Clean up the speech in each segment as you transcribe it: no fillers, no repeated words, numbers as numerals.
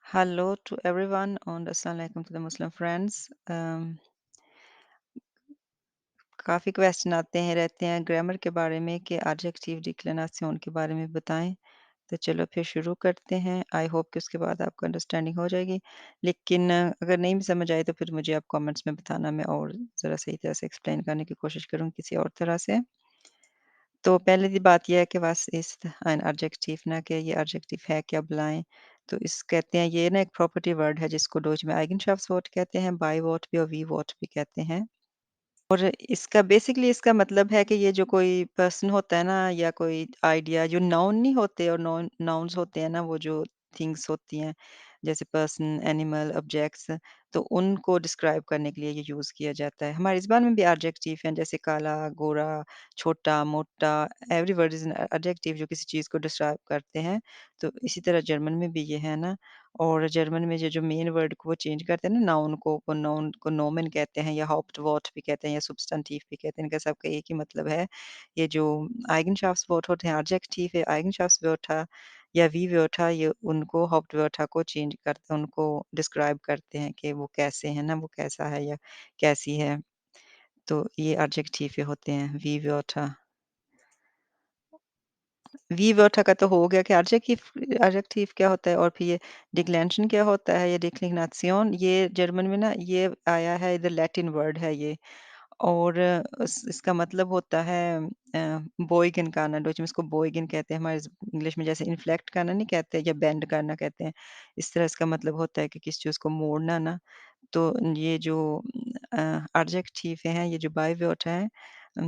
Hello to everyone and Assalamu alaikum to the Muslim friends. काफ़ी question आते हैं रहते हैं ग्रामर के बारे में कि एडजेक्टिव डिक्लिनेशन के बारे में बताएं। तो चलो फिर शुरू करते हैं। आई होप कि उसके बाद आपको अंडरस्टैंडिंग हो जाएगी। लेकिन अगर नहीं भी समझ आए तो फिर मुझे आप कमेंट्स में बताना, मैं और ज़रा सही तरह से एक्सप्लेन करने की कोशिश करूँ किसी और तरह से। तो पहले की बात ये है कि was ist ein Adjektiv ना कि ये एडजेक्टिव है क्या बुलाएँ। तो इस कहते हैं ये ना एक प्रॉपर्टी वर्ड है जिसको डोइच में Eigenschaftswort कहते हैं, Beiwort भी और V-Wort भी कहते हैं। और इसका बेसिकली इसका मतलब है कि ये जो कोई पर्सन होता है ना या कोई आइडिया जो नाउन नहीं होते और नाउन्स होते हैं ना, वो जो थिंग्स होती हैं जैसे पर्सन, एनिमल, ऑब्जेक्ट्स, तो उनको डिस्क्राइब करने के लिए ये यूज़ किया जाता है। हमारी ज़बान में भी एडजेक्टिव हैं जैसे काला, गोरा, छोटा, मोटा, every word is an adjective जो किसी चीज़ को डिस्क्राइब करते हैं। तो इसी तरह जर्मन में भी ये है ना। और जर्मन में ये जो मेन वर्ड को वो चेंज करते हैं ना, नाउन को नोमेन कहते हैं या हाउप्टवॉर्ट भी कहते हैं या सब्स्टेंटिव भी कहते हैं। इनका सबका एक ही मतलब है। ये जो आइगनशाफ्ट्सवॉर्ट होते हैं, एडजेक्टिव है आइगनशाफ्ट्सवörter या wie-Wörter, ये उनको हाउप्टवörter को चेंज करते हैं, उनको डिस्क्राइब करते हैं कि वो कैसे हैं ना, वो कैसा है या कैसी है। तो ये एडजेक्टिव होते हैं wie-Wörter। वी-वर्टर का तो हो गया कि एडजेक्टिव एडजेक्टिव क्या होता है और फिर ये डिक्लेरेशन क्या होता है, ये डिक्लिनेशन ये जर्मन में ना ये आया है, इधर लैटिन वर्ड है ये। और इसका मतलब होता है बोइगन करना, डच में इसको बोइगन कहते हैं, हमारे इंग्लिश में जैसे इन्फ्लेक्ट करना नहीं कहते या बेंड करना कहते हैं। इस तरह इसका मतलब होता है कि किसी चीज़ को मोड़ना ना। तो ये जो एडजेक्टिव हैं, ये जो बाइवर्ड हैं,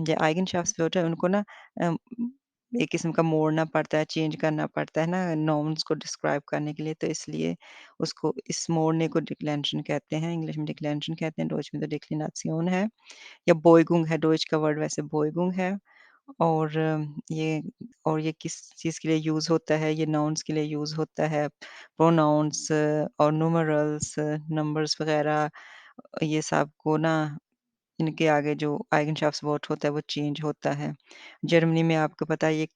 ये आइगनशाफ्ट्सवर्ड है, उनको ना अ, एक किस्म का मोड़ना पड़ता है, चेंज करना पड़ता है ना नाउन्स को डिस्क्राइब करने के लिए, तो इसलिए उसको इस मोड़ने को डिक्लेरेशन कहते हैं। इंग्लिश में डिक्लेरेशन कहते हैं, डच में तो डिक्लिनेशन है या बोइगुंग है, डोइच का वर्ड वैसे बोइगुंग है। और ये और ये किस चीज़ के लिए यूज़ होता है, ये नाउन्स के लिए यूज़ होता है, प्रोनाउंस और न्यूमरल्स, नंबर्स वगैरह, ये सब को ना इनके आगे जो आइगनशाफ्ट्सवॉर्ट होता है वो चेंज होता है। जर्मनी में आपको पता है ये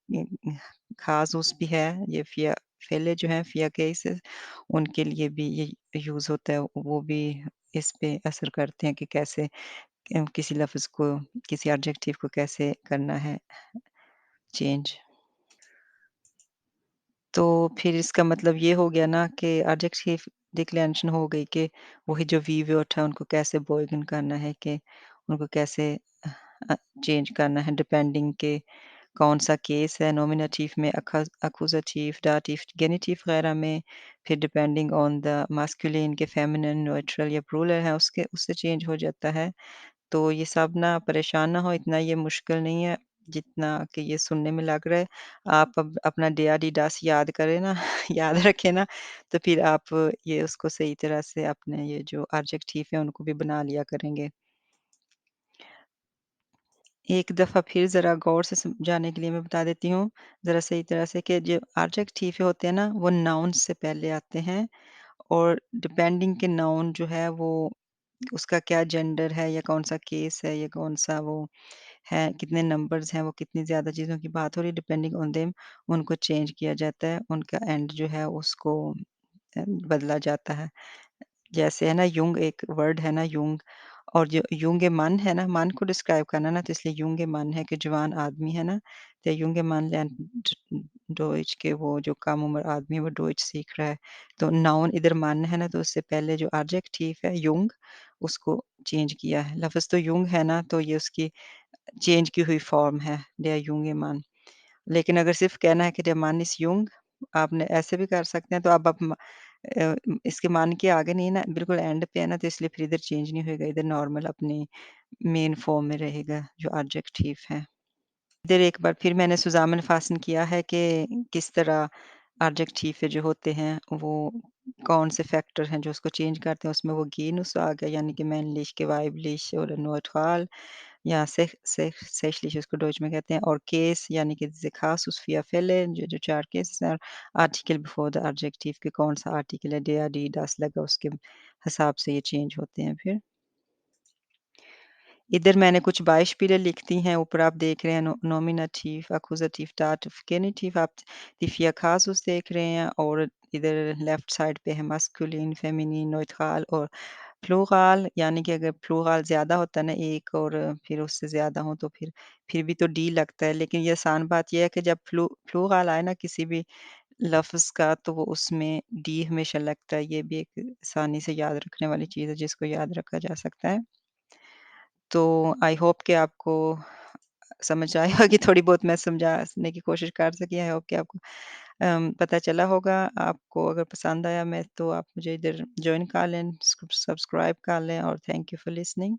ख़ास उस भी है, ये फ़िया फ़ेले जो हैं फ़िया केसेस, उनके लिए भी ये यूज़ होता है, वो भी इस पे असर करते हैं कि कैसे किसी लफ्ज़ को, किसी एडजेक्टिव को कैसे करना है चेंज। तो फिर इसका मतलब ये हो गया ना कि एडजेक्टिव डिक्लेरेशन हो गई कि वही जो वी वर्ड है उनको कैसे बॉयगन करना है, कि उनको कैसे अ, चेंज करना है डिपेंडिंग के कौन-सा केस है, नॉमिनेटिव में, एक्कुज़ेटिव, दाटिव, गेनिटिव वगैरह में, फिर डिपेंडिंग ऑन द मास्कुलिन के फेमिनिन, न्यूट्रल या प्लूरल है उसके उससे चेंज हो जाता है। तो ये सब ना परेशान ना हो, इतना ये मुश्किल नहीं है जितना कि ये सुनने में लग रहा है। आप अब अपना डेआडीडास याद करें ना याद रखें ना, तो फिर आप ये उसको सही तरह से अपने ये जो एडजेक्टिव है उनको भी बना लिया करेंगे। एक दफ़ा फिर ज़रा गौर से समझाने के लिए मैं बता देती हूँ, ज़रा सही तरह से, कि जो एडजेक्टिव होते हैं ना, वो नाउन से पहले आते हैं। और डिपेंडिंग के नाउन जो है वो उसका क्या जेंडर है या कौन-सा केस है या कौन-सा वो है, कितने नंबर्स हैं, वो कितनी ज़्यादा चीज़ों की बात हो रही है, डिपेंडिंग ऑन देम उनको चेंज किया जाता है, उनका एंड जो है उसको बदला जाता है। जैसे है ना युंग एक वर्ड है ना युंग, और जो युंगे मन है ना, मन को डिस्क्राइब करना ना, तो इसलिए युंगे मन है कि जवान आदमी है ना, तो युंगे मन lernt डॉइच के वो जो कम उम्र आदमी है वो डॉइच सीख रहा है। तो नाउन इधर मन है ना, तो उससे पहले जो एडजेक्टिव है युंग, उसको चेंज किया है। लफ़्ज़ तो युंग है ना, तो ये उसकी चेंज की हुई फ़ॉर्म है, der junge Mann। लेकिन अगर सिर्फ़ कहना है कि der Mann ist jung, आपने ऐसे भी कर सकते हैं, तो अब आप इसके मान के आगे नहीं ना, बिल्कुल एंड पे है ना, तो इसलिए फिर इधर चेंज नहीं होएगा, इधर नॉर्मल अपनी मेन फ़ॉर्म में रहेगा जो एडजेक्टिव है। इधर एक बार फिर मैंने सुज़ामन फ़ास्न किया है कि किस तरह एडजेक्टिव जो होते हैं वो कौन से फैक्टर हैं जो उसको चेंज करते हैं, उसमें वो Genus आ गया, यानी कि männlich, weiblich oder neutral, या sächlich उसको डॉइच में कहते हैं, और केस यानी कि जैसे Kasus, 4 Fälle, जो 4 केसेस हैं, और आर्टिकल बिफोर द एडजेक्टिव के कौन सा आर्टिकल है, der, die, das लगा, उसके हिसाब से ये चेंज होते हैं फिर। इधर मैंने कुछ Beispiele लिख दी हैं, ऊपर आप देख रहे हैं Nominativ, Akkusativ, Dativ, Genitiv, आप die 4 Kasus देख रहे हैं और इधर लेफ्ट साइड पे है maskulin, feminin, neutral और प्लूराल यानी कि अगर प्लूराल ज़्यादा होता है ना एक और फिर उससे ज़्यादा हो तो फिर भी तो डी लगता है। लेकिन ये आसान बात ये है कि जब प्लूराल आए ना किसी भी लफ़्ज़ का तो वो उसमें डी हमेशा लगता है। ये भी एक आसानी से याद रखने वाली चीज़ है जिसको याद रखा जा सकता है। तो आई होप कि आपको समझ आया होगी थोड़ी बहुत मैं समझाने की कोशिश कर सकी। आई होप कि आपको पता चला होगा। आपको अगर पसंद आया मैं तो आप मुझे इधर जॉइन कर लें, सब्सक्राइब कर लें और थैंक यू फॉर लिसनिंग।